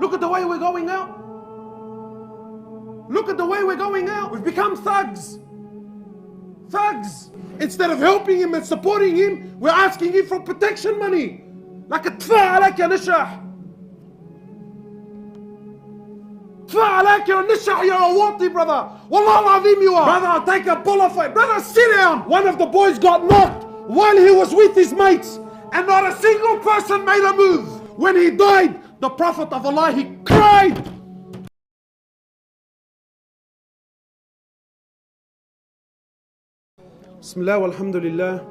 Look at the way we're going out. Look at the way we're going out. We've become thugs. Thugs. Instead of helping him and supporting him, we're asking him for protection money. Like a tfa alak ya nishah. Tfa alak ya nishah, you're a wati, brother. Wallah al-azim you are. Brother, I'll take a bullet for it. Brother, sit down. One of the boys got knocked while he was with his mates, and not a single person made a move. When he died, the Prophet of Allah, he cried. Bismillah walhamdulillah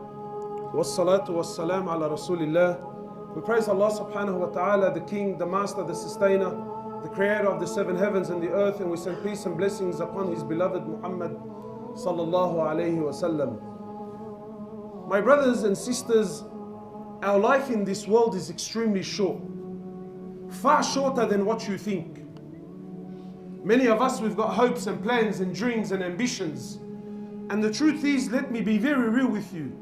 wassalatu wassalam ala rasulillah. We praise Allah subhanahu wa ta'ala, the King, the Master, the Sustainer, the Creator of the seven heavens and the earth, and we send peace and blessings upon His beloved Muhammad sallallahu alayhi wa sallam. My brothers and sisters, our life in this world is extremely short, far shorter than what you think. Many of us, we've got hopes and plans and dreams and ambitions. And the truth is, let me be very real with you.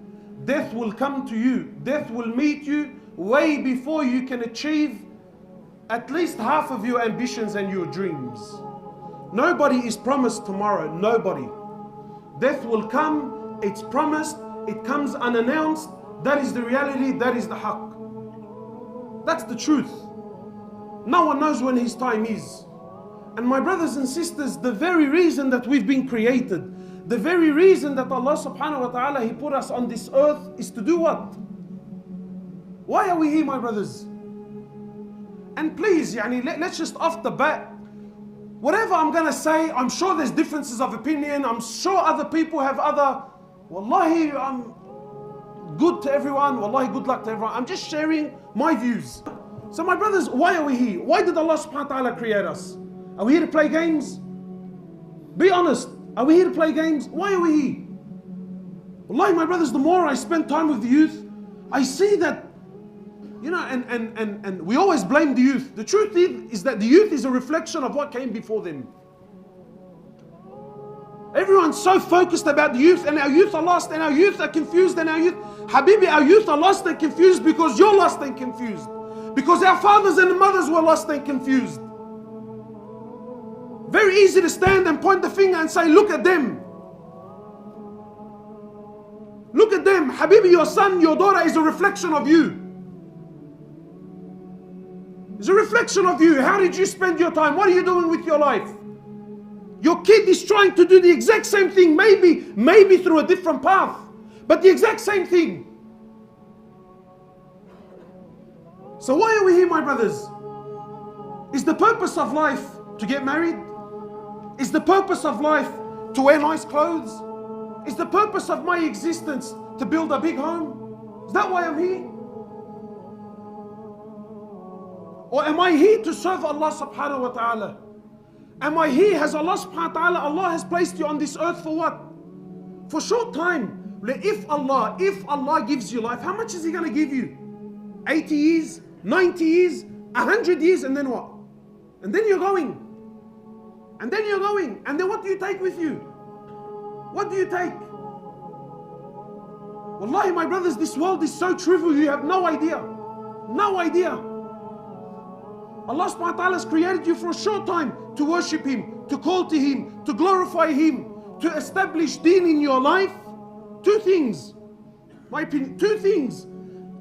Death will come to you. Death will meet you way before you can achieve at least half of your ambitions and your dreams. Nobody is promised tomorrow. Nobody. Death will come. It's promised. It comes unannounced. That is the reality. That is the haqq. That's the truth. No one knows when his time is. And my brothers and sisters, the very reason that we've been created, the very reason that Allah subhanahu wa ta'ala, He put us on this earth is to do what? Why are we here, my brothers? And please, let's just off the bat, whatever I'm going to say, I'm sure there's differences of opinion. I'm sure other people have other, wallahi, I'm good to everyone. Wallahi, good luck to everyone. I'm just sharing my views. So my brothers, why are we here? Why did Allah subhanahu wa ta'ala create us? Are we here to play games? Be honest. Are we here to play games? Why are we here? Wallahi, my brothers, the more I spend time with the youth, I see that, and we always blame the youth. The truth is that the youth is a reflection of what came before them. Everyone's so focused about the youth, and our youth are lost, and our youth are confused, and our youth, Habibi, our youth are lost and confused because you're lost and confused. Because our fathers and mothers were lost and confused. Very easy to stand and point the finger and say, look at them. Look at them. Habibi, your son, your daughter is a reflection of you. It's a reflection of you. How did you spend your time? What are you doing with your life? Your kid is trying to do the exact same thing, maybe through a different path, but the exact same thing. So why are we here, my brothers? Is the purpose of life to get married? Is the purpose of life to wear nice clothes? Is the purpose of my existence to build a big home? Is that why I'm here? Or am I here to serve Allah subhanahu wa ta'ala? Am I here, has Allah subhanahu wa ta'ala, Allah has placed you on this earth for what? For short time. If Allah gives you life, how much is He going to give you? 80 years, 90 years, 100 years, and then what? And then you're going. And then you're going. And then what do you take with you? What do you take? Wallahi, my brothers, this world is so trivial, you have no idea. No idea. Allah subhanahu wa ta'ala has created you for a short time to worship Him, to call to Him, to glorify Him, to establish deen in your life. Two things. My opinion, two things.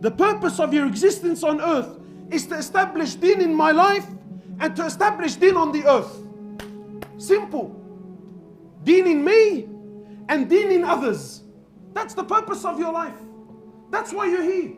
The purpose of your existence on earth is to establish deen in my life and to establish deen on the earth. Simple. Deen in me and deen in others. That's the purpose of your life. That's why you're here.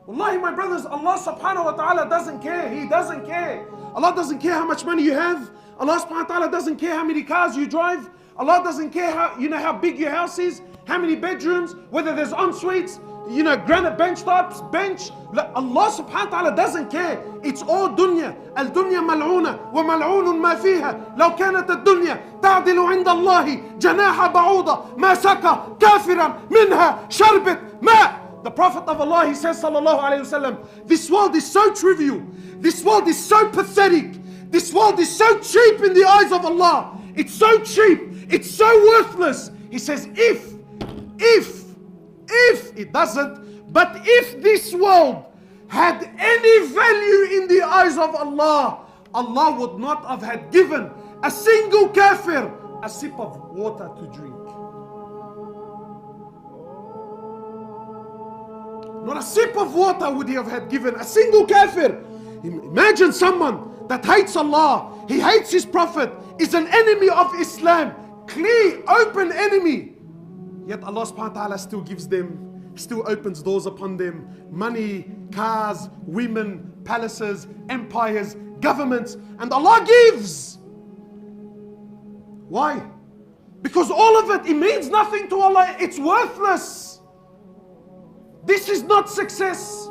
Wallahi, my brothers, Allah subhanahu wa ta'ala doesn't care. He doesn't care. Allah doesn't care how much money you have. Allah subhanahu wa ta'ala doesn't care how many cars you drive. Allah doesn't care how big your house is, how many bedrooms, whether there's en-suites, granite bench tops, bench. Allah subhanahu wa ta'ala doesn't care. It's all dunya. Al-dunya mal'una wa mal'unun ma fiha. Law kanat ad-dunya ta'dilu 'inda Allahi janaha ba'uda ma saka kafiran minha sharbet ma. The Prophet of Allah, he says, sallallahu alayhi wasallam, this world is so trivial. This world is so pathetic. This world is so cheap in the eyes of Allah. It's so cheap. It's so worthless. He says, if it doesn't, but if this world had any value in the eyes of Allah, Allah would not have had given a single kafir a sip of water to drink. Not a sip of water would he have had given a single kafir. Imagine someone that hates Allah, he hates his Prophet, is an enemy of Islam, clear, open enemy. Yet Allah subhanahu wa ta'ala still gives them, still opens doors upon them, money, cars, women, palaces, empires, governments, and Allah gives. Why? Because all of it means nothing to Allah, it's worthless. This is not success.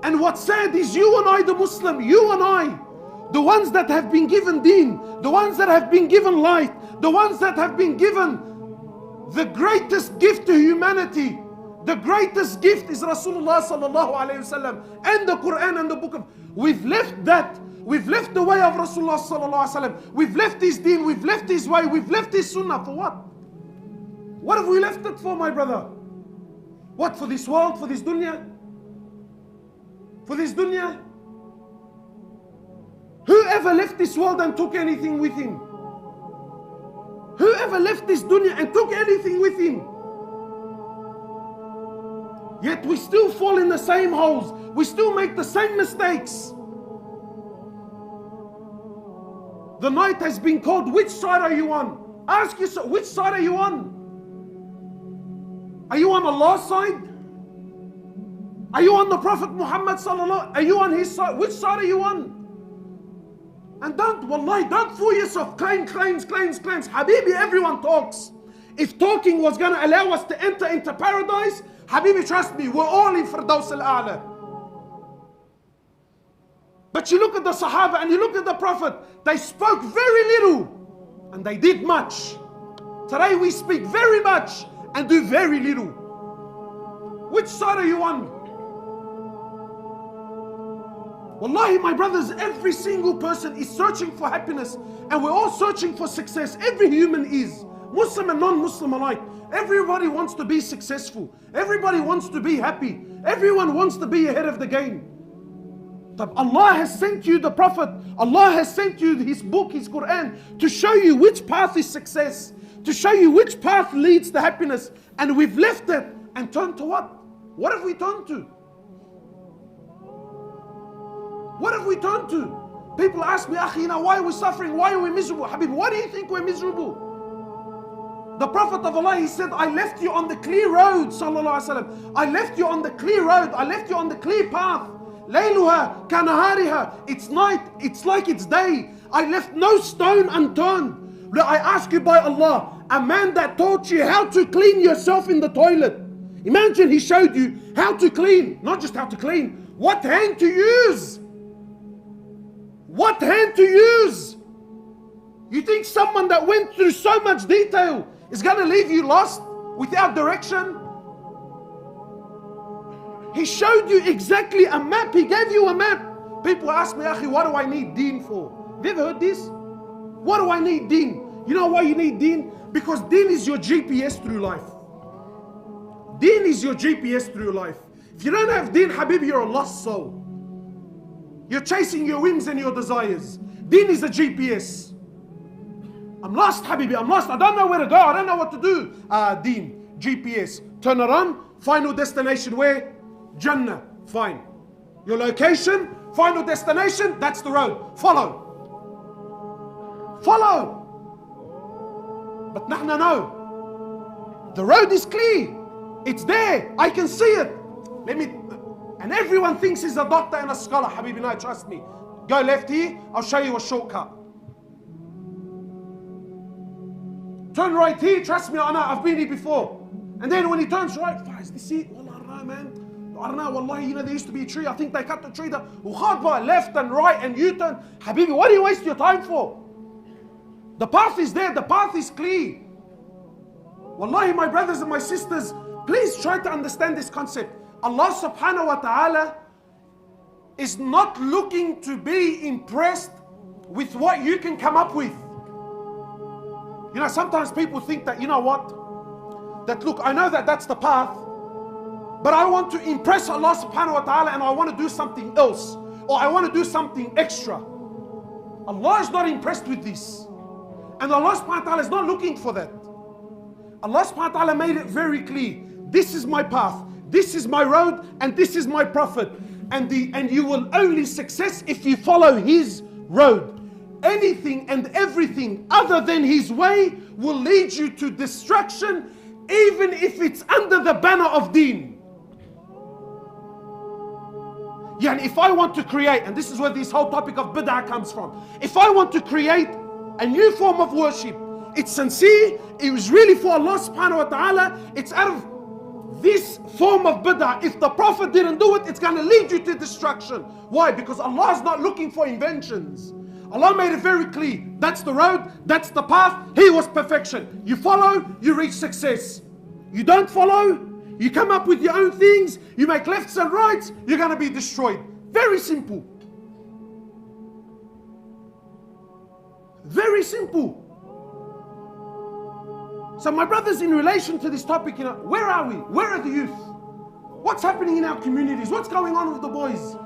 And what's sad is you and I, the Muslim, you and I, the ones that have been given deen, the ones that have been given light, the ones that have been given the greatest gift to humanity. The greatest gift is Rasulullah sallallahu alayhi wasallam and the Quran and the book of. We've left that. We've left the way of Rasulullah sallallahu alayhi wasallam. We've left his deen. We've left his way. We've left his sunnah. For what? What have we left it for, my brother? What, for this world? For this dunya? For this dunya? Whoever left this world and took anything with him? Whoever left this dunya and took anything with him? Yet we still fall in the same holes. We still make the same mistakes. The night has been called. Which side are you on? Ask yourself, which side are you on? Are you on Allah's side? Are you on the Prophet Muhammad sallallahu? Are you on his side? Which side are you on? And wallahi, don't fool yourself. Claims. Habibi, everyone talks. If talking was going to allow us to enter into paradise, Habibi, trust me, we're all in Firdaus al-A'la. But you look at the Sahaba and you look at the Prophet, they spoke very little and they did much. Today we speak very much and do very little. Which side are you on? Wallahi, my brothers, every single person is searching for happiness and we're all searching for success. Every human is, Muslim and non-Muslim alike. Everybody wants to be successful. Everybody wants to be happy. Everyone wants to be ahead of the game. Allah has sent you the Prophet. Allah has sent you His book, His Quran, to show you which path is success, to show you which path leads to happiness. And we've left it and turned to what? What have we turned to? What have we turned to? People ask me, Akhi, why are we suffering? Why are we miserable? Habib, why do you think we're miserable? The Prophet of Allah, he said, I left you on the clear road, sallallahu alaihi wasallam. I left you on the clear road. I left you on the clear path. Layluha kanahariha. It's night. It's like it's day. I left no stone unturned. I ask you by Allah, a man that taught you how to clean yourself in the toilet. Imagine he showed you how to clean. Not just how to clean. What hand to use. What hand to use. You think someone that went through so much detail is going to leave you lost without direction? He showed you exactly a map. He gave you a map. People ask me, Akhi, what do I need deen for? Have you ever heard this? What do I need deen? You know why you need deen? Because deen is your GPS through life. Deen is your GPS through life. If you don't have deen, Habib, you're a lost soul. You're chasing your whims and your desires. Deen is a GPS. I'm lost, Habibi, I'm lost. I don't know where to go. I don't know what to do. Deen, GPS. Turn around, final destination where? Jannah. Fine. Your location, final destination, that's the road. Follow. Follow. But nahna no. The road is clear. It's there. I can see it. And everyone thinks he's a doctor and a scholar. Habibi, no, trust me. Go left here, I'll show you a shortcut. Turn right here, trust me, I know, I've been here before. And then when he turns right, is this it? Wallah, I don't know, man. I don't know, wallahi, there used to be a tree. I think they cut the tree down. Left and right and U-turn. Habibi, what do you waste your time for? The path is there, the path is clear. Wallahi, my brothers and my sisters, please try to understand this concept. Allah subhanahu wa ta'ala is not looking to be impressed with what you can come up with. You know, sometimes people think that, you know what? That look, I know that that's the path, but I want to impress Allah subhanahu wa ta'ala and I want to do something else, or I want to do something extra. Allah is not impressed with this. And Allah subhanahu wa ta'ala is not looking for that. Allah subhanahu wa ta'ala made it very clear. This is my path, this is my road, and this is my prophet. And you will only success if you follow his road. Anything and everything other than his way will lead you to destruction, even if it's under the banner of deen. Yeah, and if I want to create, and this is where this whole topic of bid'ah comes from. If I want to create a new form of worship, it's sincere, it was really for Allah subhanahu wa ta'ala, it's out of this form of bid'ah. If the Prophet didn't do it, it's going to lead you to destruction. Why? Because Allah is not looking for inventions. Allah made it very clear. That's the road, that's the path. He was perfection. You follow, you reach success. You don't follow, you come up with your own things, you make lefts and rights, you're going to be destroyed. Very simple. Very simple. So my brothers, in relation to this topic, where are we? Where are the youth? What's happening in our communities? What's going on with the boys?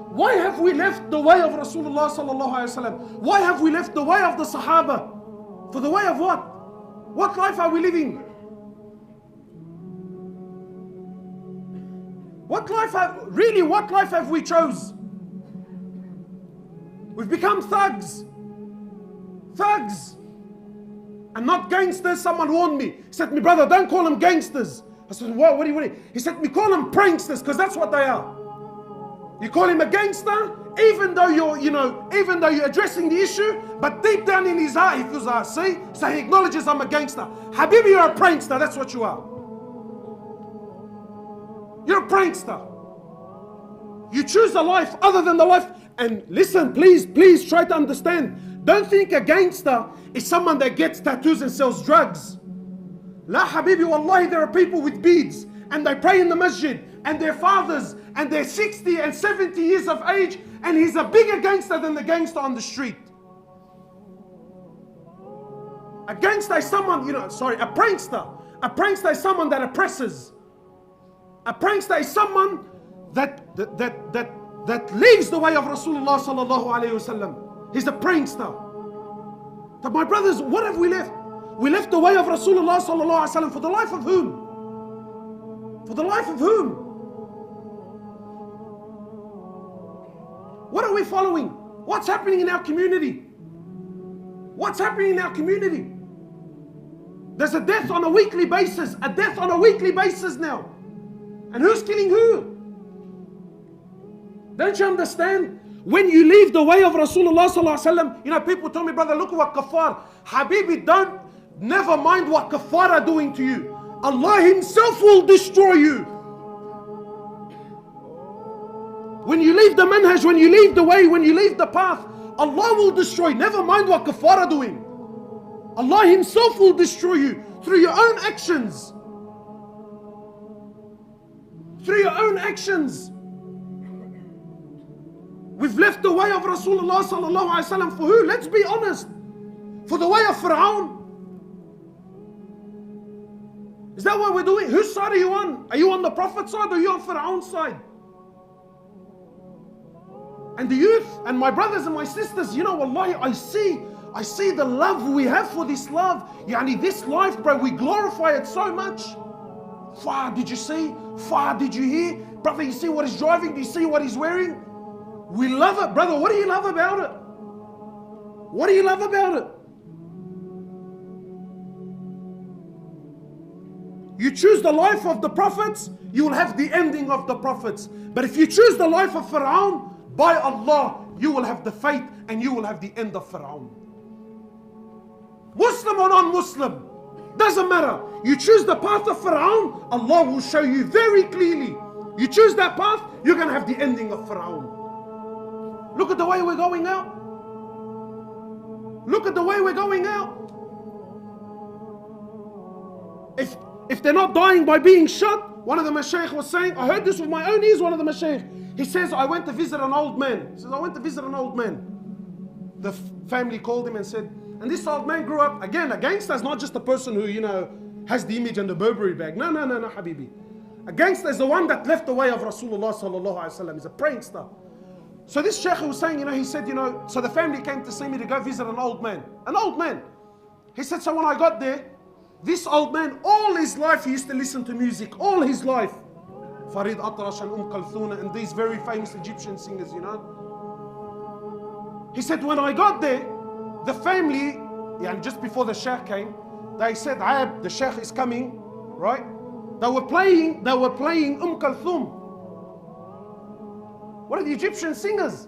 Why have we left the way of Rasulullah sallallahu alaihi wasallam? Why have we left the way of the Sahaba? For the way of what? What life are we living? What life have we chose? We've become thugs. Thugs. And not gangsters. Someone warned me. He said to me, brother, don't call them gangsters. I said, what do you? He said to me, call them pranksters, because that's what they are. You call him a gangster, even though you're addressing the issue, but deep down in his heart, he feels, see? So he acknowledges I'm a gangster. Habibi, you're a prankster, that's what you are. You're a prankster. You choose a life other than the life. And listen, please try to understand. Don't think a gangster is someone that gets tattoos and sells drugs. La habibi, wallahi, there are people with beads and they pray in the masjid and their fathers and they're 60 and 70 years of age, and he's a bigger gangster than the gangster on the street. A gangster is someone, a prankster. A prankster is someone that oppresses. A prankster is someone that leaves the way of Rasulullah sallallahu alaihi wasallam. He's a prankster. But my brothers, what have we left? We left the way of Rasulullah sallallahu alaihi wasallam for the life of whom? For the life of whom? What are we following? What's happening in our community? What's happening in our community? There's a death on a weekly basis. A death on a weekly basis now. And who's killing who? Don't you understand? When you leave the way of Rasulullah sallallahu alaihi wasallam, people tell me, brother, look at what kafar. Habibi, never mind what kafar are doing to you. Allah himself will destroy you. When you leave the manhaj, when you leave the way, when you leave the path, Allah will destroy. Never mind what kafar are doing. Allah himself will destroy you through your own actions. Through your own actions. We've left the way of Rasulullah sallallahu alaihi wasallam for who? Let's be honest. For the way of Fir'aun. Is that what we're doing? Whose side are you on? Are you on the Prophet's side or are you on Fir'aun's side? And the youth and my brothers and my sisters, wallahi, I see the love we have for this love. This life, bro, we glorify it so much. Far, did you see? Far, did you hear? Brother, you see what he's driving? Do you see what he's wearing? We love it. Brother, what do you love about it? What do you love about it? You choose the life of the prophets, you will have the ending of the prophets. But if you choose the life of Fir'aun, by Allah, you will have the fate and you will have the end of Fir'aun. Muslim or non-Muslim, doesn't matter. You choose the path of Fir'aun, Allah will show you very clearly. You choose that path, you're going to have the ending of Fir'aun. Look at the way we're going out. Look at the way we're going out. If they're not dying by being shot, one of the mashaykh was saying, I heard this with my own ears, one of the mashaykh. He says, I went to visit an old man. He says, I went to visit an old man. The family called him and said, and this old man grew up, again, a gangster is not just a person who, has the image and the Burberry bag. No, Habibi. A gangster is the one that left the way of Rasulullah sallallahu alaihi wasallam. He's a prankster. So this sheikh was saying, he said, so the family came to see me to go visit an old man. An old man. He said, so when I got there, this old man, all his life he used to listen to music. All his life. Farid Atrash and Kalthuna and these very famous Egyptian singers, He said, when I got there, the family, just before the sheikh came, they said, Aab, the sheikh is coming, right? They were playing Kalthum. One of the Egyptian singers.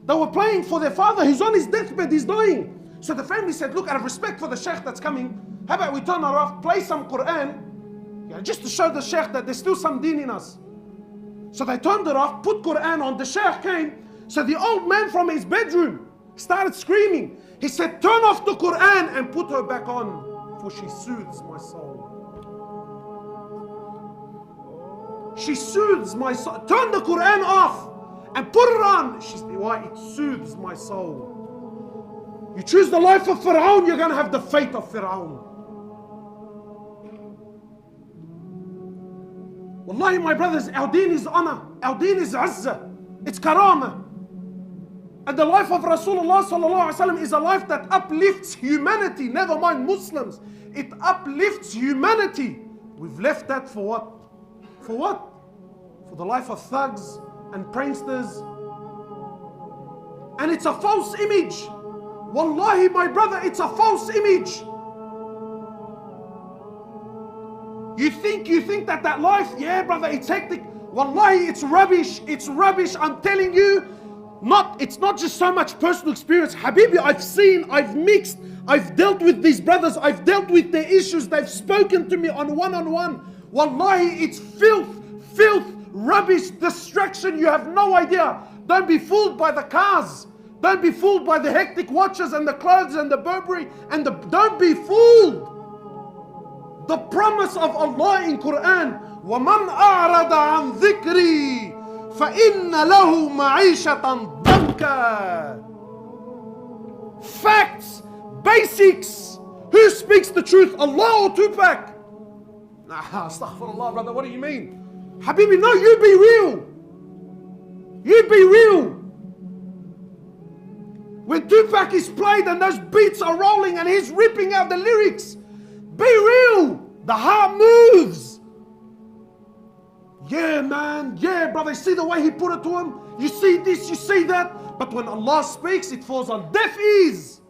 They were playing for their father. He's on his deathbed, he's dying. So the family said, look, out of respect for the sheikh that's coming, how about we turn her off, play some Quran, just to show the sheikh that there's still some deen in us. So they turned it off, put Quran on, the sheikh came. So the old man from his bedroom started screaming. He said, turn off the Quran and put her back on, for she soothes my soul. She soothes my soul. Turn the Quran off and put it on. She said, why? It soothes my soul. You choose the life of Fir'aun, you're going to have the fate of Fir'aun. Wallahi, my brothers, our deen is honor. Our deen is izzah. It's karama. And the life of Rasulullah sallallahu alaihi wasallam is a life that uplifts humanity. Never mind Muslims. It uplifts humanity. We've left that for what? For what? For the life of thugs and pranksters. And it's a false image. Wallahi, my brother, it's a false image. You think that life, yeah, brother, it's hectic. Wallahi, it's rubbish. It's rubbish. I'm telling you, it's not just so much personal experience. Habibi, I've seen, I've mixed, I've dealt with these brothers, I've dealt with their issues. They've spoken to me on one-on-one. Wallahi, it's filth, rubbish, distraction. You have no idea. Don't be fooled by the cars. Don't be fooled by the hectic watches and the clothes and the Burberry and don't be fooled. The promise of Allah in Quran, وَمَنْ أَعْرَضَ عَنْ ذِكْرِي فَإِنَّ لَهُ مَعِيشَةً ضَنْكًا. Facts, basics. Who speaks the truth, Allah or Tupac? Astaghfirullah, brother, what do you mean? Habibi, no, you be real. You be real. When Tupac is played and those beats are rolling and he's ripping out the lyrics, be real. The heart moves. Yeah, man. Yeah, brother. You see the way he put it to him? You see this, you see that. But when Allah speaks, it falls on deaf ears.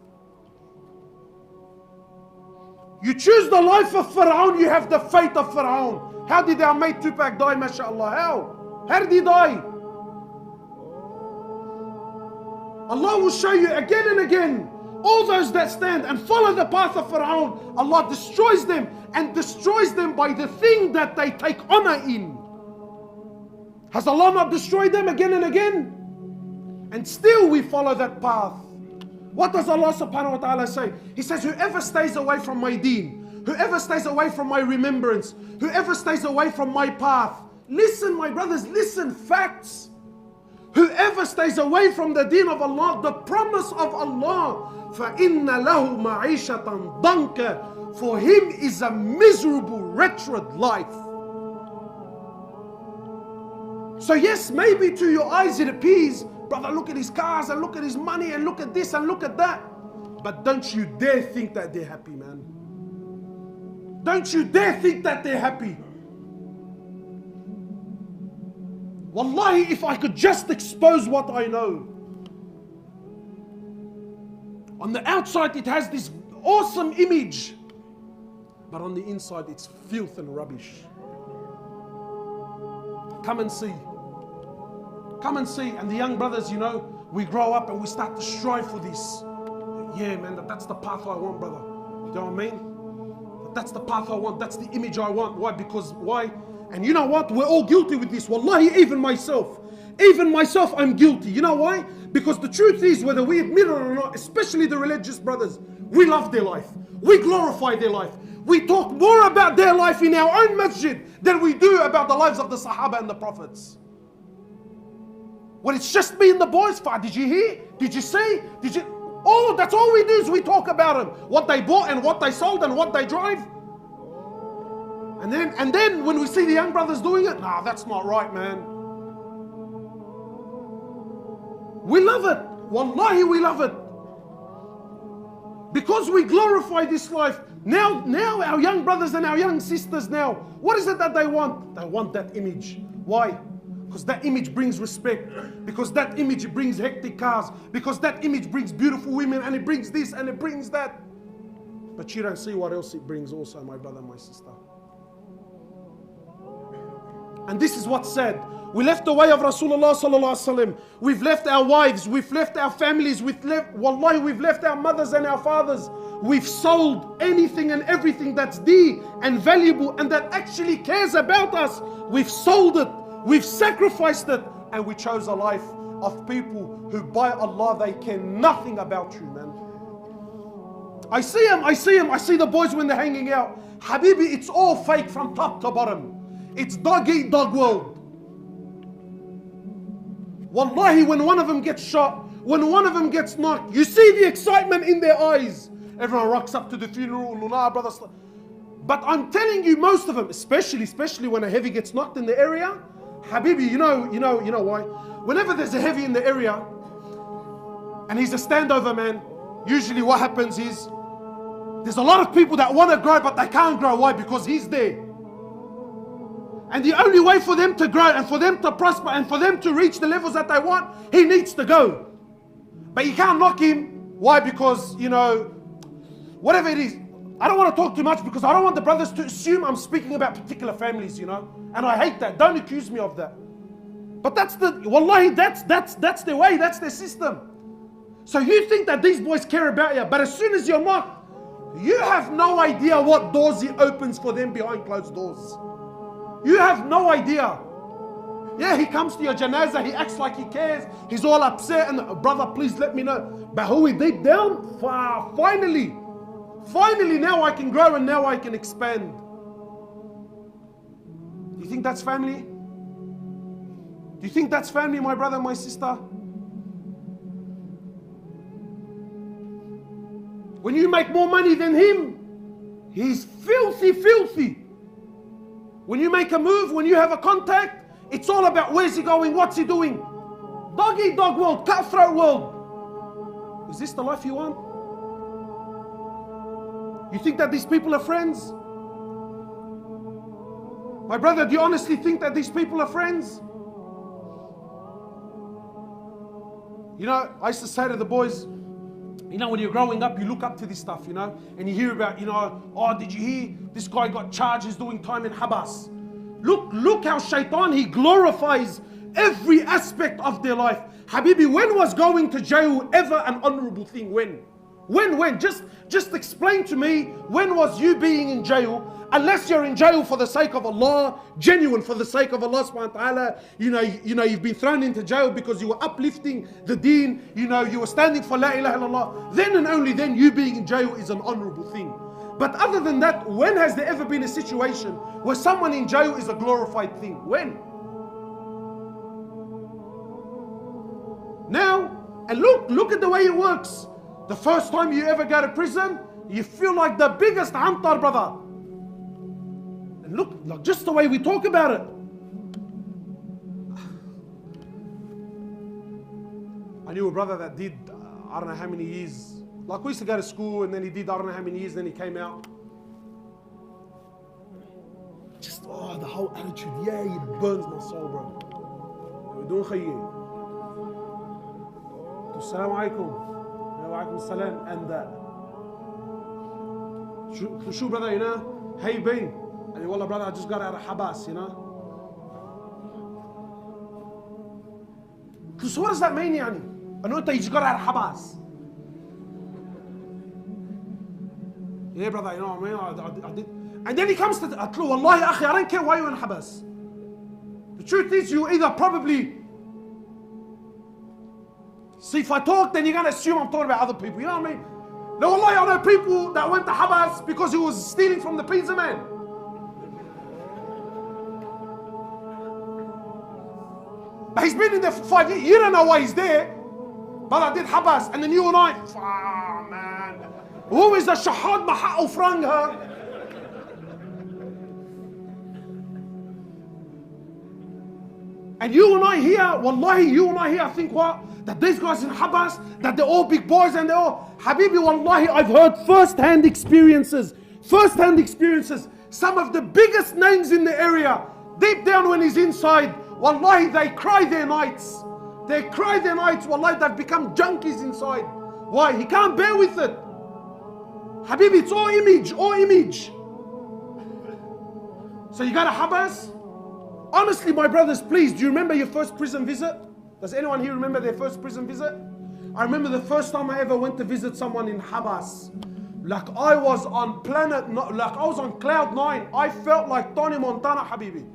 You choose the life of Fir'aun, you have the fate of Fir'aun. How did our mate Tupac die, mashallah? How did he die? Allah will show you again and again. All those that stand and follow the path of Fir'aun, Allah destroys them and destroys them by the thing that they take honor in. Has Allah not destroyed them again and again? And still we follow that path. What does Allah subhanahu wa ta'ala say? He says, whoever stays away from my deen, whoever stays away from my remembrance, whoever stays away from my path. Listen, my brothers, listen, facts. Whoever stays away from the deen of Allah, the promise of Allah, فَإِنَّ لَهُ مَعِيشَةً ضَنْكَ, for him is a miserable, wretched life. So yes, maybe to your eyes it appears, brother, look at his cars and look at his money and look at this and look at that. But don't you dare think that they're happy, man. Don't you dare think that they're happy. Wallahi, if I could just expose what I know. On the outside it has this awesome image, but on the inside it's filth and rubbish. Come and see. Come and see. And the young brothers, you know, we grow up and we start to strive for this. Yeah, man, that's the path I want, brother. You know what I mean? That's the path I want. That's the image I want. Why? Because why? And you know what? We're all guilty with this. Wallahi, even myself. Even myself, I'm guilty. You know why? Because the truth is, whether we admit it or not, especially the religious brothers, we love their life. We glorify their life. We talk more about their life in our own masjid than we do about the lives of the Sahaba and the Prophets. When it's just me and the boys, did you hear? Did you see? Did you? Oh, that's all we do is we talk about them. What they bought and what they sold and what they drive. And then when we see the young brothers doing it, nah, that's not right, man. We love it. Wallahi, we love it. Because we glorify this life. Now our young brothers and our young sisters now, what is it that they want? They want that image. Why? Because that image brings respect. Because that image brings hectic cars. Because that image brings beautiful women, and it brings this and it brings that. But you don't see what else it brings also, my brother, my sister. And this is what's sad. We left the way of Rasulullah sallallahu alaihi wasallam. We've left our wives. We've left our families. We've left our mothers and our fathers. We've sold anything and everything that's dear and valuable and that actually cares about us. We've sold it. We've sacrificed it. And we chose a life of people who, by Allah, they care nothing about you, man. I see the boys when they're hanging out. Habibi, it's all fake from top to bottom. It's dog eat dog world. Wallahi, when one of them gets shot, when one of them gets knocked, you see the excitement in their eyes. Everyone rocks up to the funeral, brother. But I'm telling you, most of them, especially when a heavy gets knocked in the area, Habibi, you know why? Whenever there's a heavy in the area, and he's a standover man, usually what happens is, there's a lot of people that want to grow, but they can't grow. Why? Because he's there. And the only way for them to grow and for them to prosper and for them to reach the levels that they want, he needs to go. But you can't knock him. Why? Because, whatever it is. I don't want to talk too much because I don't want the brothers to assume I'm speaking about particular families, And I hate that. Don't accuse me of that. But that's wallahi, that's their way, that's their system. So you think that these boys care about you, but as soon as you're not, you have no idea what doors he opens for them behind closed doors. You have no idea. Yeah, he comes to your janazah, he acts like he cares, he's all upset, and brother, please let me know. But who he deep down, finally now I can grow and now I can expand. Do you think that's family? Do you think that's family, my brother, my sister? When you make more money than him, he's filthy. When you make a move, when you have a contact, it's all about where's he going, what's he doing. Dog eat dog world, cutthroat world. Is this the life you want? You think that these people are friends? My brother, do you honestly think that these people are friends? I used to say to the boys, when you're growing up, you look up to this stuff, and you hear about, oh, did you hear this guy got charged, he's doing time in Habas. Look how shaitan, he glorifies every aspect of their life. Habibi, when was going to jail ever an honorable thing? When? Just explain to me, when was you being in jail? Unless you're in jail for the sake of Allah, genuine for the sake of Allah subhanahu wa ta'ala, you've been thrown into jail because you were uplifting the deen, you were standing for La ilaha illallah, then and only then you being in jail is an honorable thing. But other than that, when has there ever been a situation where someone in jail is a glorified thing? When? Now, and look at the way it works. The first time you ever go to prison, you feel like the biggest antar, brother. And look, just the way we talk about it. I knew a brother that did, I don't know how many years. Like we used to go to school and then he did, I don't know how many years, then he came out. Just, the whole attitude, yeah, it burns my soul, bro. We're doing khayyir. Assalamu alaikum. Walaikum salam. And Shoo brother, how you been? And wallah brother, I just got out of Habas, So what does that mean, yani? I know that you just got out of Habas. Yeah brother, what I mean? I did. And then he comes to wallahi akhi, I don't care why you're in Habas. The truth is, you either probably, see, if I talk, then you're going to assume I'm talking about other people. You know what I mean? No, wallahi, I know people that went to Habas because he was stealing from the pizza man. But he's been in there for 5 years. You don't know why he's there. But I did Habas. And then you and I, man. Who is the shahad maha ufranga? And you and I here, wallahi, you and I here, I think what? That these guys in Habas, that they're all big boys and they're all, Habibi, wallahi, I've heard first-hand experiences. Some of the biggest names in the area, deep down when he's inside, wallahi, they cry their nights. Wallahi, they've become junkies inside. Why? He can't bear with it. Habibi, it's all image. So you go to Habas? Honestly, my brothers, please, do you remember your first prison visit? Does anyone here remember their first prison visit? I remember the first time I ever went to visit someone in Habas. Like I was on cloud 9. I felt like Tony Montana, Habibi.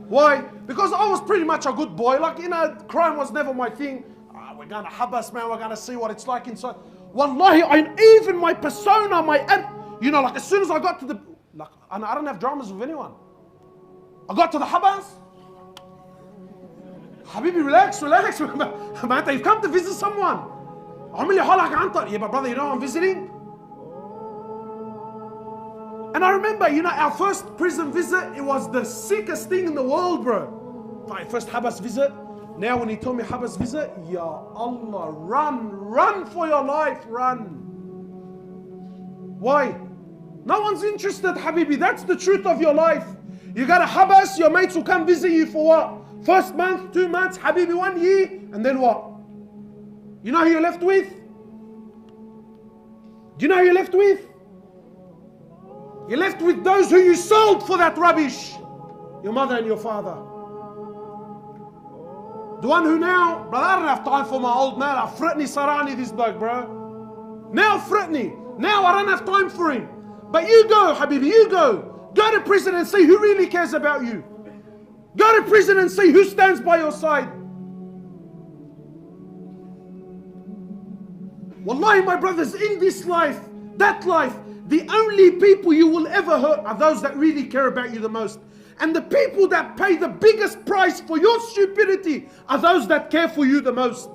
Why? Because I was pretty much a good boy. Like, you know, crime was never my thing. We're going to Habas, man. We're going to see what it's like inside. Wallahi, even my persona, you know, like as soon as I got to the, like, and I don't have dramas with anyone. I got to the Habas. Habibi, relax. Man, you've come to visit someone. Yeah, but brother, you know I'm visiting? And I remember, you know, our first prison visit, it was the sickest thing in the world, bro. My first Habas visit. Now when he told me Habas visit, Ya Allah, run for your life, run. Why? No one's interested, Habibi. That's the truth of your life. You got a Habas, your mates will come visit you for what? First month, 2 months, Habibi, 1 year, and then what? You know who you're left with? Do you know who you're left with? You're left with those who you sold for that rubbish. Your mother and your father. The one who now, brother, I don't have time for my old man. I fritni sarani this bloke, bro. Now fritni. Now I don't have time for him. But you go, Habibi, you go. Go to prison and see who really cares about you. Go to prison and see who stands by your side. Wallahi, my brothers, in this life, that life, the only people you will ever hurt are those that really care about you the most. And the people that pay the biggest price for your stupidity are those that care for you the most.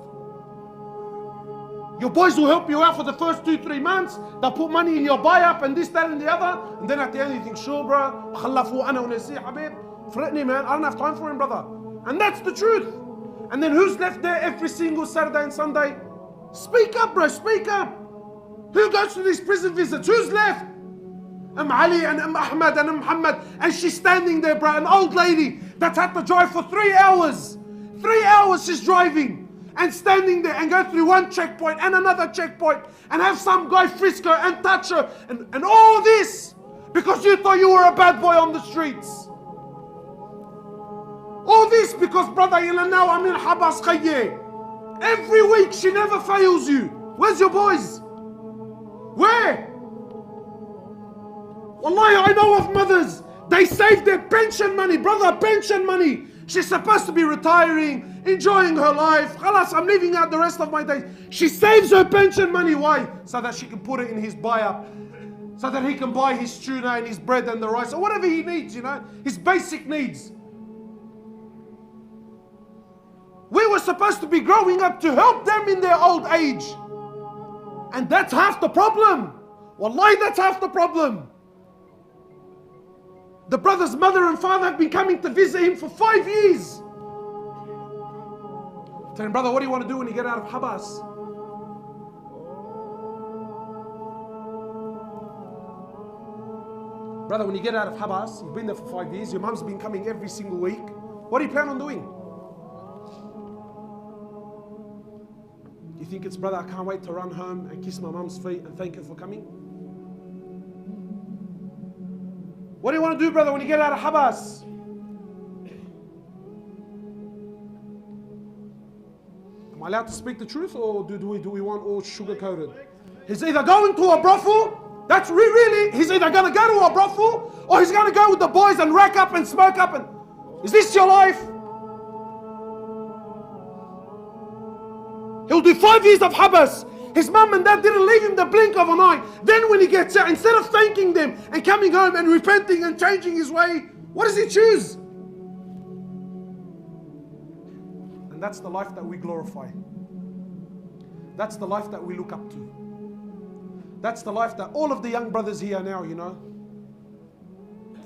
Your boys will help you out for the first 2-3 months. They'll put money in your buy-up and this, that and the other. And then at the end you think, sure bro, Fretni, man, I don't have time for him, brother. And that's the truth. And then who's left there every single Saturday and Sunday? Speak up, bro, speak up. Who goes to these prison visits? Who's left? Ali and Ahmed and Mohamed. And she's standing there, bro, an old lady that's had to drive for 3 hours. 3 hours she's driving and standing there and go through one checkpoint and another checkpoint and have some guy frisk her and touch her and all this because you thought you were a bad boy on the streets. All this because, brother, you know, now I'm in Habas Khayye. Every week she never fails you. Where's your boys? Where? Wallahi, I know of mothers. They save their pension money, brother, pension money. She's supposed to be retiring, enjoying her life. Khalas, I'm living out the rest of my days. She saves her pension money. Why? So that she can put it in his buy-up. So that he can buy his tuna and his bread and the rice or whatever he needs, you know, his basic needs. We were supposed to be growing up to help them in their old age. And that's half the problem. Wallahi, that's half the problem. The brother's mother and father have been coming to visit him for 5 years. Tell him, brother, what do you want to do when you get out of Habas? Brother, when you get out of Habas, you've been there for 5 years, your mum's been coming every single week. What do you plan on doing? You think it's, brother, I can't wait to run home and kiss my mum's feet and thank her for coming? What do you want to do, brother, when you get out of Habas? Am I allowed to speak the truth, or do we want all sugar-coated? He's either going to a brothel, that's really, he's either going to go to a brothel, or he's going to go with the boys and rack up and smoke up. And is this your life? He'll do 5 years of Habas. His mum and dad didn't leave him the blink of an eye. Then when he gets out, instead of thanking them and coming home and repenting and changing his way, what does he choose? And that's the life that we glorify. That's the life that we look up to. That's the life that all of the young brothers here now, you know.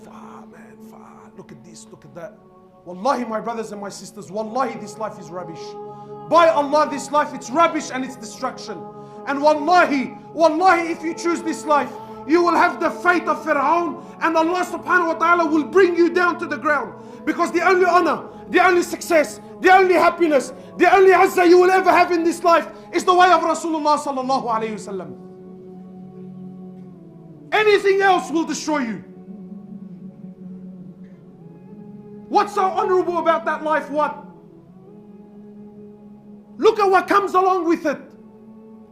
Far, man, far. Look at this, look at that. Wallahi, my brothers and my sisters, wallahi, this life is rubbish. By Allah, this life, it's rubbish and it's destruction. And wallahi, if you choose this life, you will have the fate of Fir'aun, and Allah subhanahu wa ta'ala will bring you down to the ground. Because the only honor, the only success, the only happiness, the only izzah you will ever have in this life is the way of Rasulullah sallallahu alayhi wasallam. Anything else will destroy you. What's so honorable about that life? What? Look at what comes along with it.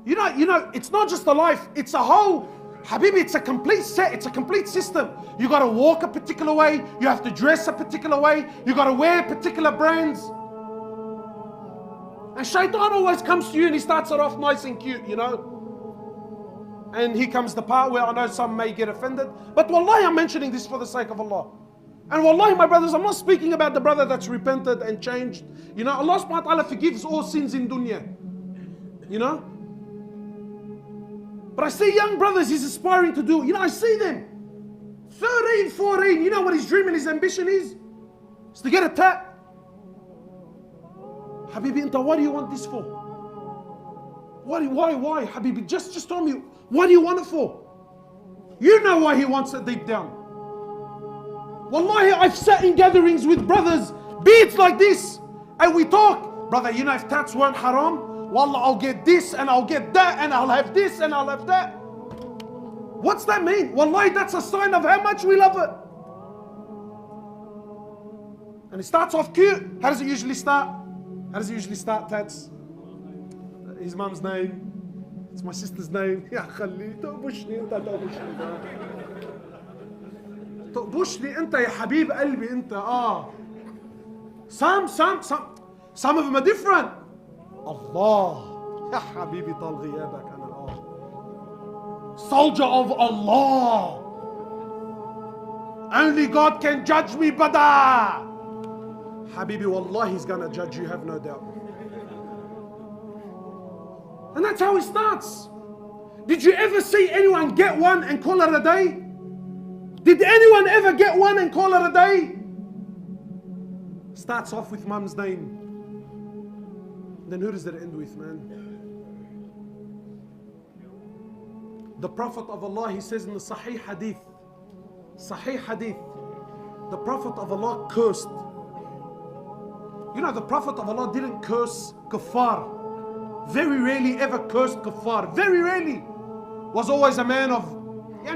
You know, it's not just a life, it's a whole, Habibi, it's a complete set, it's a complete system. You got to walk a particular way, you have to dress a particular way, you got to wear particular brands. And shaitan always comes to you and he starts it off nice and cute, you know. And here comes the part where I know some may get offended, but wallahi, I'm mentioning this for the sake of Allah. And wallahi, my brothers, I'm not speaking about the brother that's repented and changed. You know, Allah subhanahu wa ta'ala forgives all sins in dunya. You know? But I see young brothers he's aspiring to do. You know, I see them. 13, 14. You know what his dream and his ambition is? It's to get a tat. Habibi, what do you want this for? Why? Habibi, just tell me, what do you want it for? You know why he wants it deep down. Wallahi, I've sat in gatherings with brothers, beards like this, and we talk. Brother, you know, if tats weren't haram, Wallah, I'll get this and I'll get that and I'll have this and I'll have that. What's that mean? Wallahi, that's a sign of how much we love it. And it starts off cute. How does it usually start? How does it usually start, tats? His mum's name. It's my sister's name. Ya khalli, تقبشني انت تقبشني انت يا حبيب قلبي انت. Some of them are different. Allah, ya habibi tal ghiyabak ana soldier of Allah. Only God can judge me, brother. Habibi, wallah, he's gonna judge you, have no doubt. And that's how it starts. Did you ever see anyone get one and call it a day? Did anyone ever get one and call it a day? Starts off with mum's name. Then who does that end with, man? The Prophet of Allah, he says in the Sahih Hadith, the Prophet of Allah cursed. You know, the Prophet of Allah didn't curse kuffar. Very rarely ever cursed kuffar. Very rarely. Was always a man of,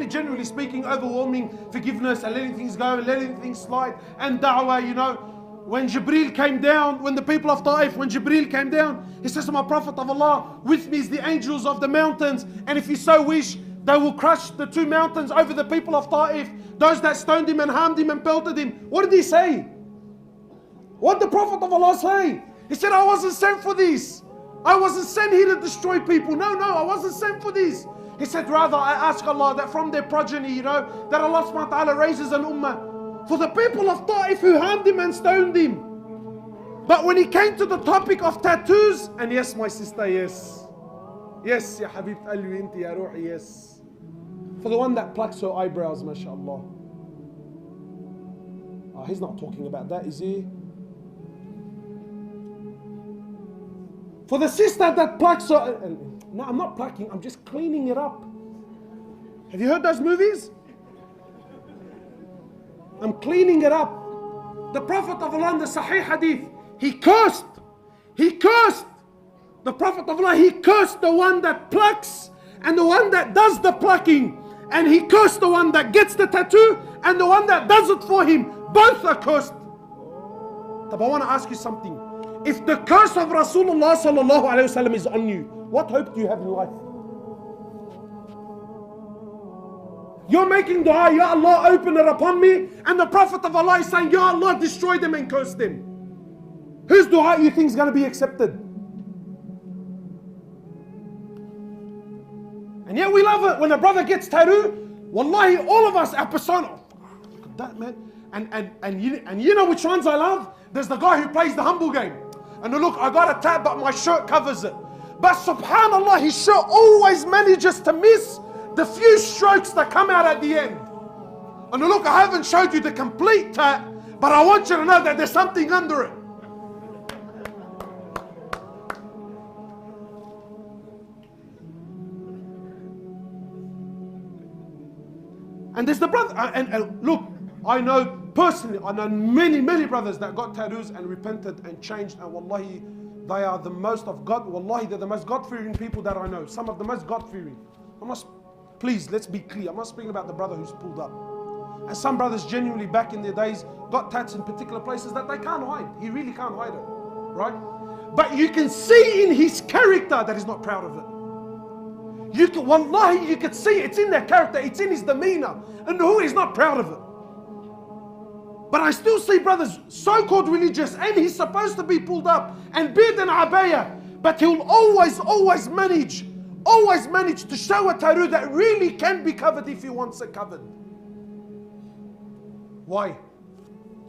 generally speaking, overwhelming forgiveness and letting things go and letting things slide and da'wah, you know. When Jibreel came down, when the people of Ta'if, when Jibreel came down, he says to my Prophet of Allah, with me is the angels of the mountains, and if you so wish, they will crush the two mountains over the people of Ta'if, those that stoned him and harmed him and pelted him. What did he say? What did the Prophet of Allah say? He said, I wasn't sent for this. I wasn't sent here to destroy people. No, I wasn't sent for this. He said, rather, I ask Allah that from their progeny, you know, that Allah subhanahu wa ta'ala raises an ummah for the people of Ta'if who harmed him and stoned him. But when he came to the topic of tattoos, and yes, my sister, yes. Yes, ya habib alwi inti ya ruhi, yes. For the one that plucks her eyebrows, mashallah. Oh, he's not talking about that, is he? For the sister that plucks her... No, I'm not plucking, I'm just cleaning it up. Have you heard those movies? I'm cleaning it up. The Prophet of Allah in the Sahih Hadith, he cursed. The Prophet of Allah, he cursed the one that plucks and the one that does the plucking. And he cursed the one that gets the tattoo and the one that does it for him. Both are cursed. But I want to ask you something. If the curse of Rasulullah sallallahu alayhi wasallam is on you, what hope do you have in life? You're making dua, Ya Allah, open it upon me. And the Prophet of Allah is saying, Ya Allah, destroy them and curse them. Whose dua you think is going to be accepted? And yet we love it. When a brother gets tattoo, wallahi, all of us, our persona, look at that, man. And you know which ones I love? There's the guy who plays the humble game. And look, I got a tat, but my shirt covers it. But subhanallah, his shirt always manages to miss the few strokes that come out at the end. And look, I haven't showed you the complete tat, But I want you to know that there's something under it. And there's the brother, and look, I know personally, I know many brothers that got tattoos and repented and changed, and wallahi, they are the most of God, wallahi, they're the most God-fearing people that I know. Some of the most God-fearing. Please, let's be clear. I'm not speaking about the brother who's pulled up. And some brothers genuinely back in their days got tats in particular places that they can't hide. He really can't hide it, right? But you can see in his character that he's not proud of it. Wallahi, you can see it's in their character, it's in his demeanor, and who is not proud of it. But I still see brothers so-called religious, and he's supposed to be pulled up and beard and abaya, but he'll always manage to show a tattoo that really can be covered if he wants it covered. Why?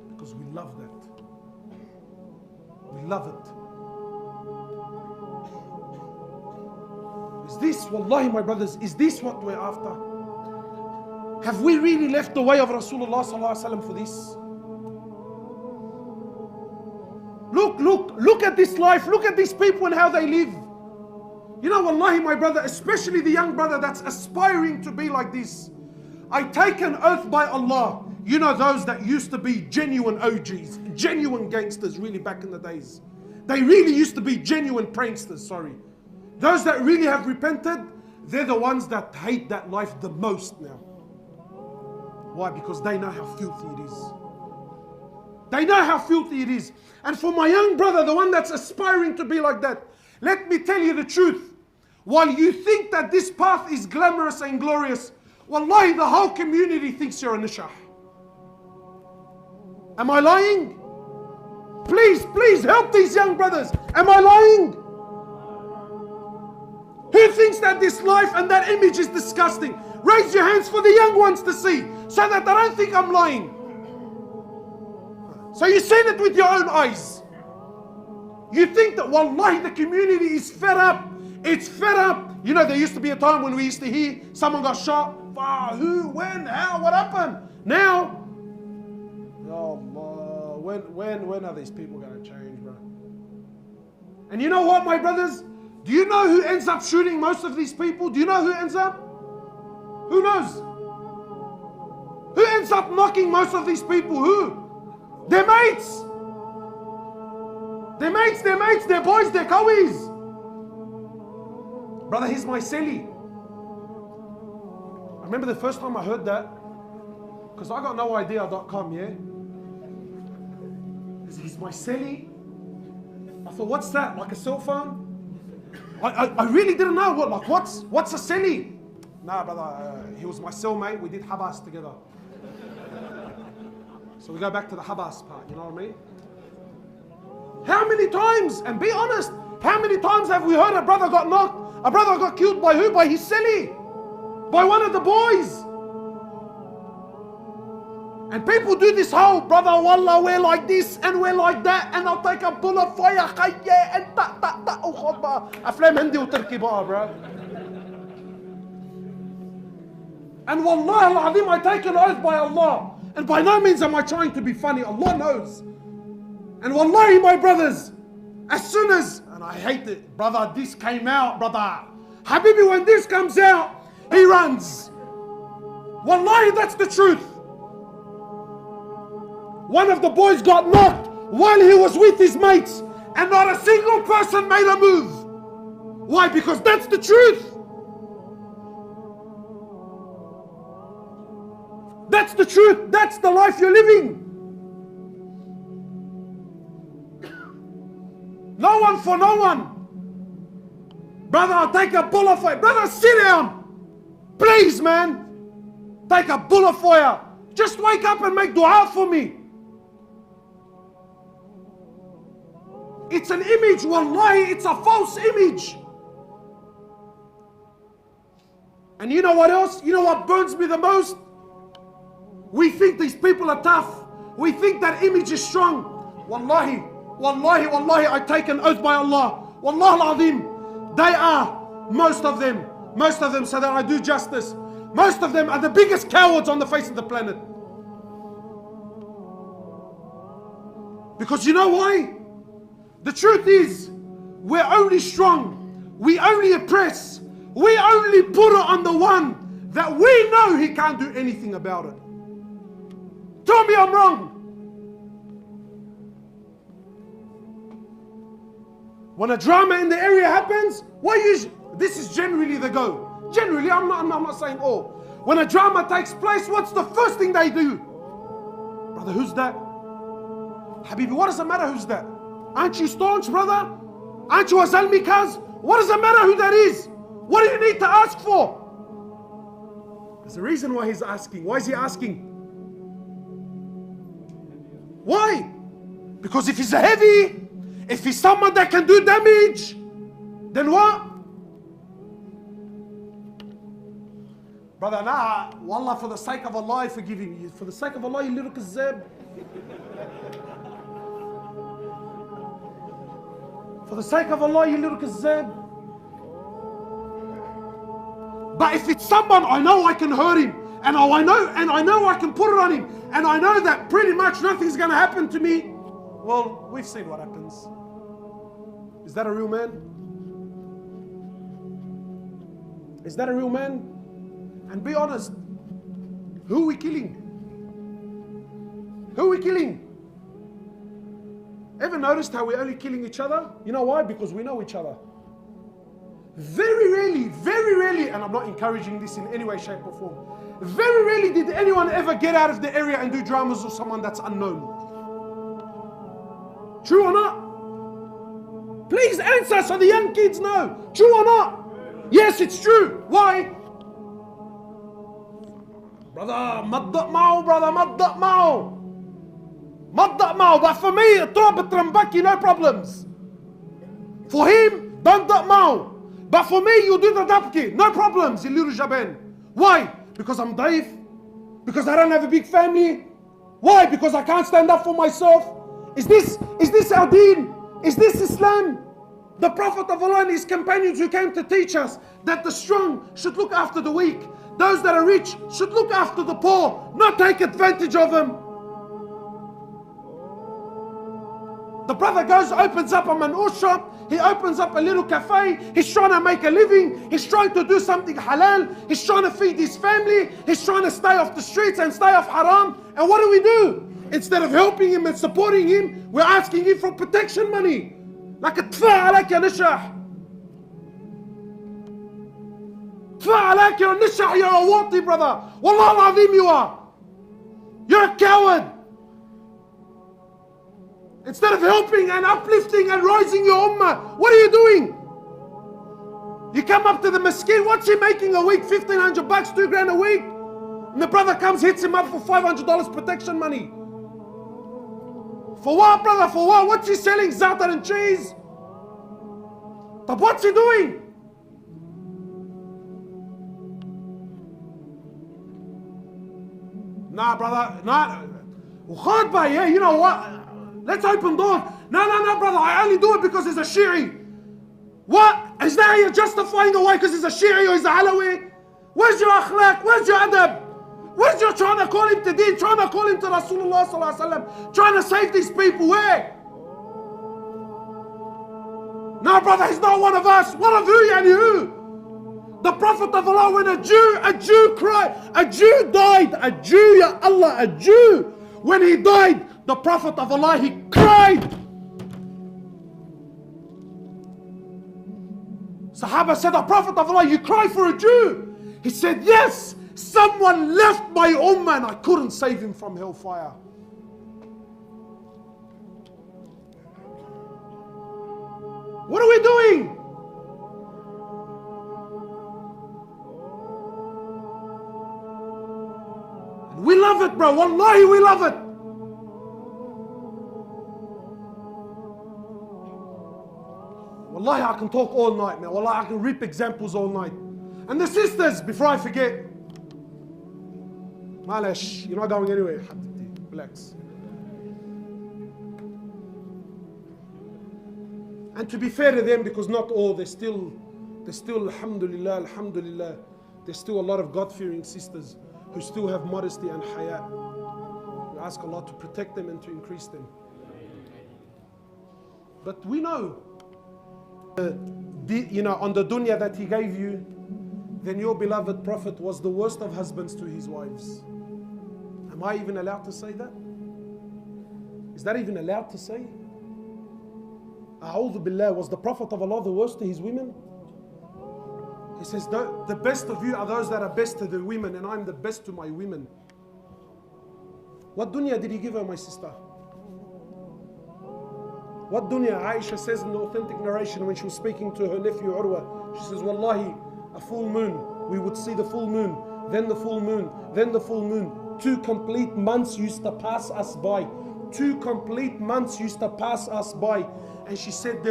Because we love that. We love it. Is this, wallahi my brothers, is this what we're after? Have we really left the way of Rasulullah sallallahu alaihi wasallam for this? Look at this life, look at these people and how they live. You know, wallahi my brother, especially the young brother that's aspiring to be like this. I take an oath by Allah. You know those that used to be genuine OGs, genuine gangsters really back in the days. They really used to be genuine pranksters, sorry. Those that really have repented, they're the ones that hate that life the most now. Why? Because they know how filthy it is. They know how filthy it is. And for my young brother, the one that's aspiring to be like that, let me tell you the truth. While you think that this path is glamorous and glorious, wallahi, the whole community thinks you're a nishah. Am I lying? Please help these young brothers. Am I lying? Who thinks that this life and that image is disgusting? Raise your hands for the young ones to see, so that they don't think I'm lying. So you've seen it with your own eyes. You think that, wallahi, the community is fed up. It's fed up. You know, there used to be a time when we used to hear someone got shot. Who, when, how, what happened? Now, oh Allah, when are these people going to change, bro? And you know what, my brothers? Do you know who ends up shooting most of these people? Do you know who ends up? Who knows? Who ends up knocking most of these people? Who? Their mates. Their mates, their boys, their cowies. Brother, he's my celly. I remember the first time I heard that, because I got noidea.com, yeah? He's my celly. I thought, what's that? Like a cell phone? I really didn't know what's a celly? Nah, brother, he was my cellmate. We did Hoblos together. So we go back to the Hoblos part, you know what I mean? How many times, and be honest, how many times have we heard a brother got knocked, a brother got killed by who? By his celly, by one of the boys. And people do this whole, brother, wallah, we're like this and we're like that, and I'll take a bullet for you, khayya, and ta, ukhadba. Aflam hindi u Turkey ba, bro. And wallah al-azim, I take an oath by Allah. And by no means am I trying to be funny, Allah knows. And wallahi, my brothers, as soon as, and I hate it, brother, this came out, brother. Habibi, when this comes out, he runs. Wallahi, that's the truth. One of the boys got knocked while he was with his mates, and not a single person made a move. Why? Because that's the truth. That's the truth. That's the life you're living. No one for no one. Brother, I'll take a bullet for you. Brother, sit down. Please, man. Take a bullet for you. Just wake up and make dua for me. It's an image, wallahi, it's a false image. And you know what else? You know what burns me the most? We think these people are tough. We think that image is strong. Wallahi, I take an oath by Allah. Wallah al-azim, they are, most of them, so that I do justice, most of them are the biggest cowards on the face of the planet. Because you know why? The truth is, we're only strong. We only oppress. We only put it on the one that we know he can't do anything about it. Tell me I'm wrong. When a drama in the area happens, this is generally the go. Generally, I'm not saying all. When a drama takes place, what's the first thing they do? Brother, who's that? Habibi, what does it matter who's that? Aren't you staunch, brother? Aren't you a Zalmi cuz? What does it matter who that is? What do you need to ask for? There's a reason why he's asking. Why is he asking? Why? Because if he's a heavy, if he's someone that can do damage, then what? Brother, nah, wallah, for the sake of Allah, I forgive him. For the sake of Allah, you little kazzab. For the sake of Allah, you little kazzab. But if it's someone I know I can hurt him, and I know I can put it on him, and I know that pretty much nothing's going to happen to me, well, we've seen what happens. Is that a real man? Is that a real man? And be honest, who are we killing? Who are we killing? Ever noticed how we're only killing each other? You know why? Because we know each other. Very rarely, and I'm not encouraging this in any way, shape or form, very rarely did anyone ever get out of the area and do dramas with someone that's unknown. True or not? Please answer so the young kids know. True or not? Yes, it's true. Why? Brother, maddaq ma'o, brother, maddaq ma'o. Maddaq ma'o. But for me, Trab Trambaki, no problems. For him, don't daq ma'o. But for me, you do the dabki, no problems, you little jaban. Why? Because I'm daif? Because I don't have a big family? Why? Because I can't stand up for myself? Is this our deen? Is this Islam? The Prophet of Allah and his companions who came to teach us that the strong should look after the weak. Those that are rich should look after the poor, not take advantage of them. The brother goes, opens up a man'ur shop, he opens up a little cafe, he's trying to make a living, he's trying to do something halal, he's trying to feed his family, he's trying to stay off the streets and stay off haram. And what do? Instead of helping him and supporting him, we're asking him for protection money. Like a tfa alak ya nishah. Tfa alak ya nishah, you're a wati, brother. Wallah al-azim you are. You're a coward. Instead of helping and uplifting and rising your ummah, what are you doing? You come up to the masjid, what's he making a week? 1,500 bucks, 2 grand a week? And the brother comes, hits him up for $500 protection money. For what, brother? For what? What's he selling? Za'atar and cheese? But what's he doing? Nah, brother, nah. Khutbah, yeah, you know what? Let's open doors. No, brother, I only do it because he's a Shi'i. What? Is that how you're justifying the way because he's a Shi'i or he's a Alawi? Where's your akhlaq? Where's your adab? Where's your trying to call him to deen? Trying to call him to Rasulullah sallallahu alaihi wasallam? Trying to save these people? Where? No, brother, he's not one of us. One of who, yani who? The Prophet of Allah, when a Jew cried, a Jew died, a Jew, ya Allah, a Jew. When he died, the Prophet of Allah, he cried. Sahaba said, the Prophet of Allah, you cry for a Jew? He said, yes, someone left my ummah and I couldn't save him from hellfire. What are we doing? We love it, bro. Wallahi, we love it. Wallahi, I can talk all night, man. Wallahi, I can rip examples all night. And the sisters, before I forget, Malash, you're not going anywhere. Relax. And to be fair to them, because not all, they're still, alhamdulillah, there's still a lot of God-fearing sisters who still have modesty and hayat. We ask Allah to protect them and to increase them. But we know, on the dunya that he gave you, then your beloved Prophet was the worst of husbands to his wives. Am I even allowed to say that? Is that even allowed to say? A'udhu billah, was the Prophet of Allah the worst to his women? He says, the best of you are those that are best to the women, and I'm the best to my women. What dunya did he give her, my sister? What dunya? Aisha says in the authentic narration when she was speaking to her nephew Urwa, she says, Wallahi, a full moon, we would see the full moon, then the full moon, then the full moon. 2 complete months used to pass us by. 2 complete months used to pass us by. And she said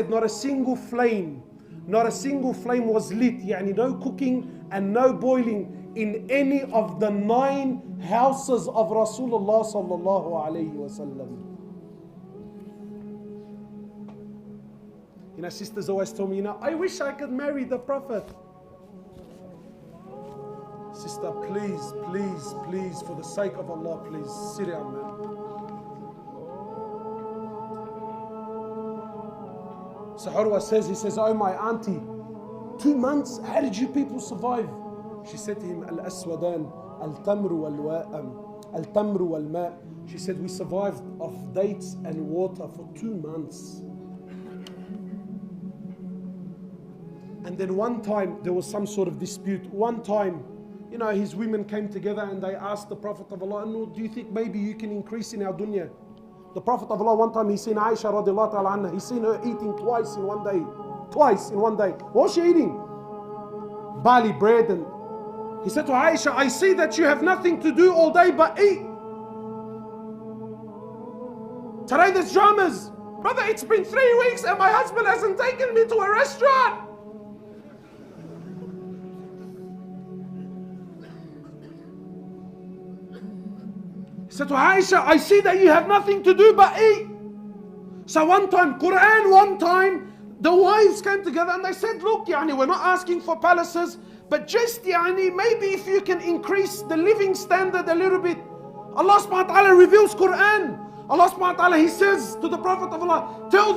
not a single flame was lit, yani no cooking and no boiling in any of the 9 houses of Rasulullah sallallahu alayhi wasallam. Sisters always tell me, I wish I could marry the Prophet. Sister, please, please, please, for the sake of Allah, please, sit down, man. So Urwa says, he says, oh my auntie, 2 months, how did you people survive? She said to him, Al-Aswadan, Al-Tamru wal-Ma. She said, we survived off dates and water for 2 months. And then one time, there was some sort of dispute. One time, his women came together and they asked the Prophet of Allah, no, do you think maybe you can increase in our dunya? The Prophet of Allah, one time he seen Aisha radiallahu ta'ala anha, he seen her eating twice in one day. Twice in one day. What was she eating? Barley bread. And he said to Aisha, I see that you have nothing to do all day but eat. Today there's dramas. Brother, it's been 3 weeks and my husband hasn't taken me to a restaurant. He said to Aisha, I see that you have nothing to do but eat. So one time, the wives came together and they said, look, we're not asking for palaces, but just, maybe if you can increase the living standard a little bit. Allah subhanahu wa ta'ala reveals Quran. Allah subhanahu wa ta'ala, He says to the Prophet of Allah, tell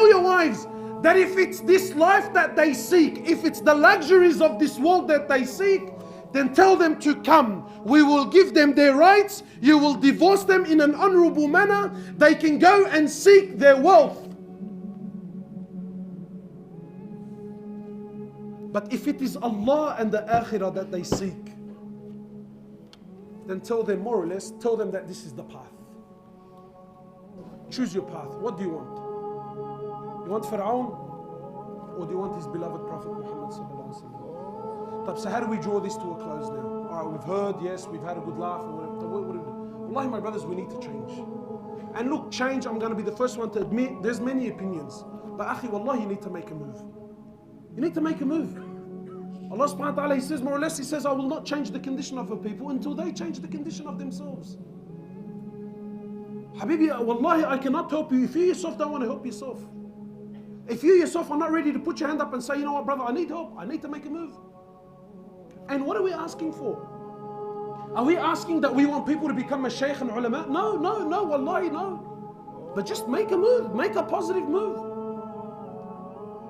your wives, that if it's this life that they seek, if it's the luxuries of this world that they seek, then tell them to come. We will give them their rights. You will divorce them in an honorable manner. They can go and seek their wealth. But if it is Allah and the Akhirah that they seek, then tell them, more or less, tell them that this is the path. Choose your path. What do you want? You want Fir'aun, or do you want his beloved Prophet Muhammad sallallahu alaihi wasallam? So how do we draw this to a close now? All right, we've heard, yes, we've had a good laugh. Wallahi, my brothers, we need to change. And look, change, I'm going to be the first one to admit, there's many opinions. But akhi, wallahi, you need to make a move. You need to make a move. Allah subhanahu wa ta'ala, He says, more or less, He says, I will not change the condition of a people until they change the condition of themselves. Habibi, wallahi, I cannot help you. If you yourself don't want to help yourself. If you yourself are not ready to put your hand up and say, you know what, brother, I need help. I need to make a move. And what are we asking for? Are we asking that we want people to become a shaykh and ulama? No, wallahi, no. But just make a move, make a positive move.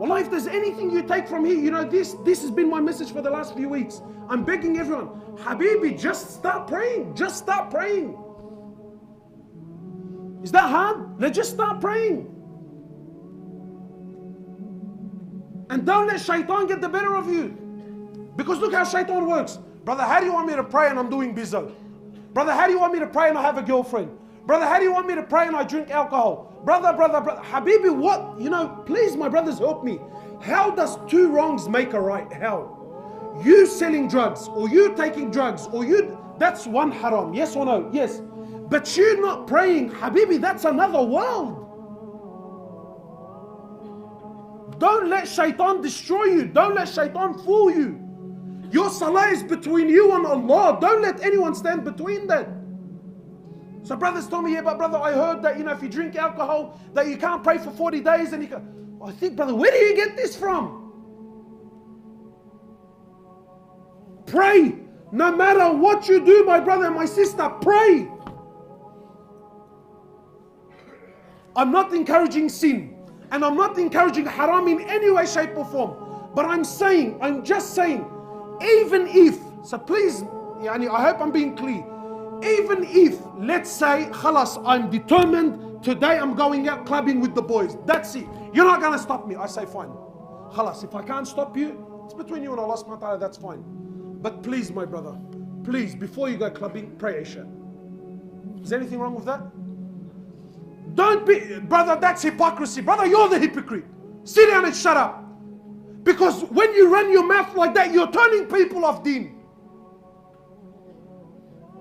Wallahi, if there's anything you take from here, this has been my message for the last few weeks. I'm begging everyone, Habibi, just start praying. Just start praying. Is that hard? Let's just start praying. And don't let shaitan get the better of you. Because look how shaitan works. Brother, how do you want me to pray and I'm doing bizzo? Brother, how do you want me to pray and I have a girlfriend? Brother, how do you want me to pray and I drink alcohol? Brother, Habibi, what? Please, my brothers, help me. How does 2 wrongs make a right? How? You selling drugs, or you taking drugs, or that's one haram. Yes or no? Yes. But you not praying, Habibi, that's another world. Don't let shaitan destroy you. Don't let shaitan fool you. Your salah is between you and Allah. Don't let anyone stand between that. So brothers told me, yeah, but brother, I heard that, if you drink alcohol, that you can't pray for 40 days. And I think, brother, where do you get this from? Pray. No matter what you do, my brother and my sister, pray. I'm not encouraging sin, and I'm not encouraging haram in any way, shape or form. But I'm just saying, even if, so please, yani, I hope I'm being clear. Even if, let's say, khalas, I'm determined, today I'm going out clubbing with the boys. That's it. You're not going to stop me. I say, fine. Khalas, if I can't stop you, it's between you and Allah subhanahu wa ta'ala, that's fine. But please, my brother, please, before you go clubbing, pray Isha. Is there anything wrong with that? Don't be, brother, that's hypocrisy. Brother, you're the hypocrite. Sit down and shut up. Because when you run your mouth like that, you're turning people off deen.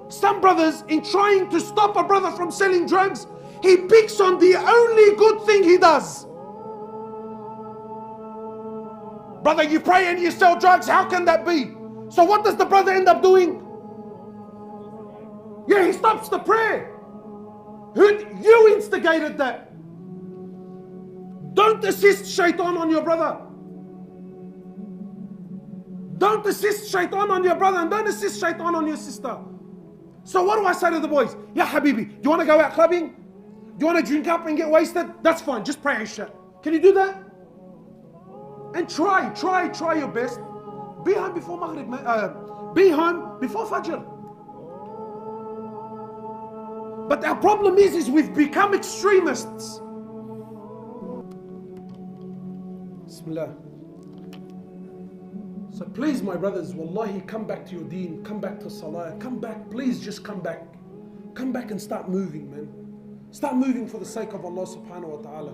Some brothers, in trying to stop a brother from selling drugs, he picks on the only good thing he does. Brother, you pray and you sell drugs, how can that be? So what does the brother end up doing? Yeah, he stops the prayer. You instigated that. Don't assist shaitan on your brother. Don't assist shaitan on your brother, and don't assist shaitan on your sister. So what do I say to the boys? Yeah, Habibi, do you want to go out clubbing? Do you want to drink up and get wasted? That's fine, just pray Isha. Can you do that? And try your best. Be home before Maghrib, be home before Fajr. But our problem is we've become extremists. Bismillah. So please, my brothers, wallahi, come back to your deen, come back to salah, come back, please just come back. Come back and start moving, man. Start moving for the sake of Allah subhanahu wa ta'ala.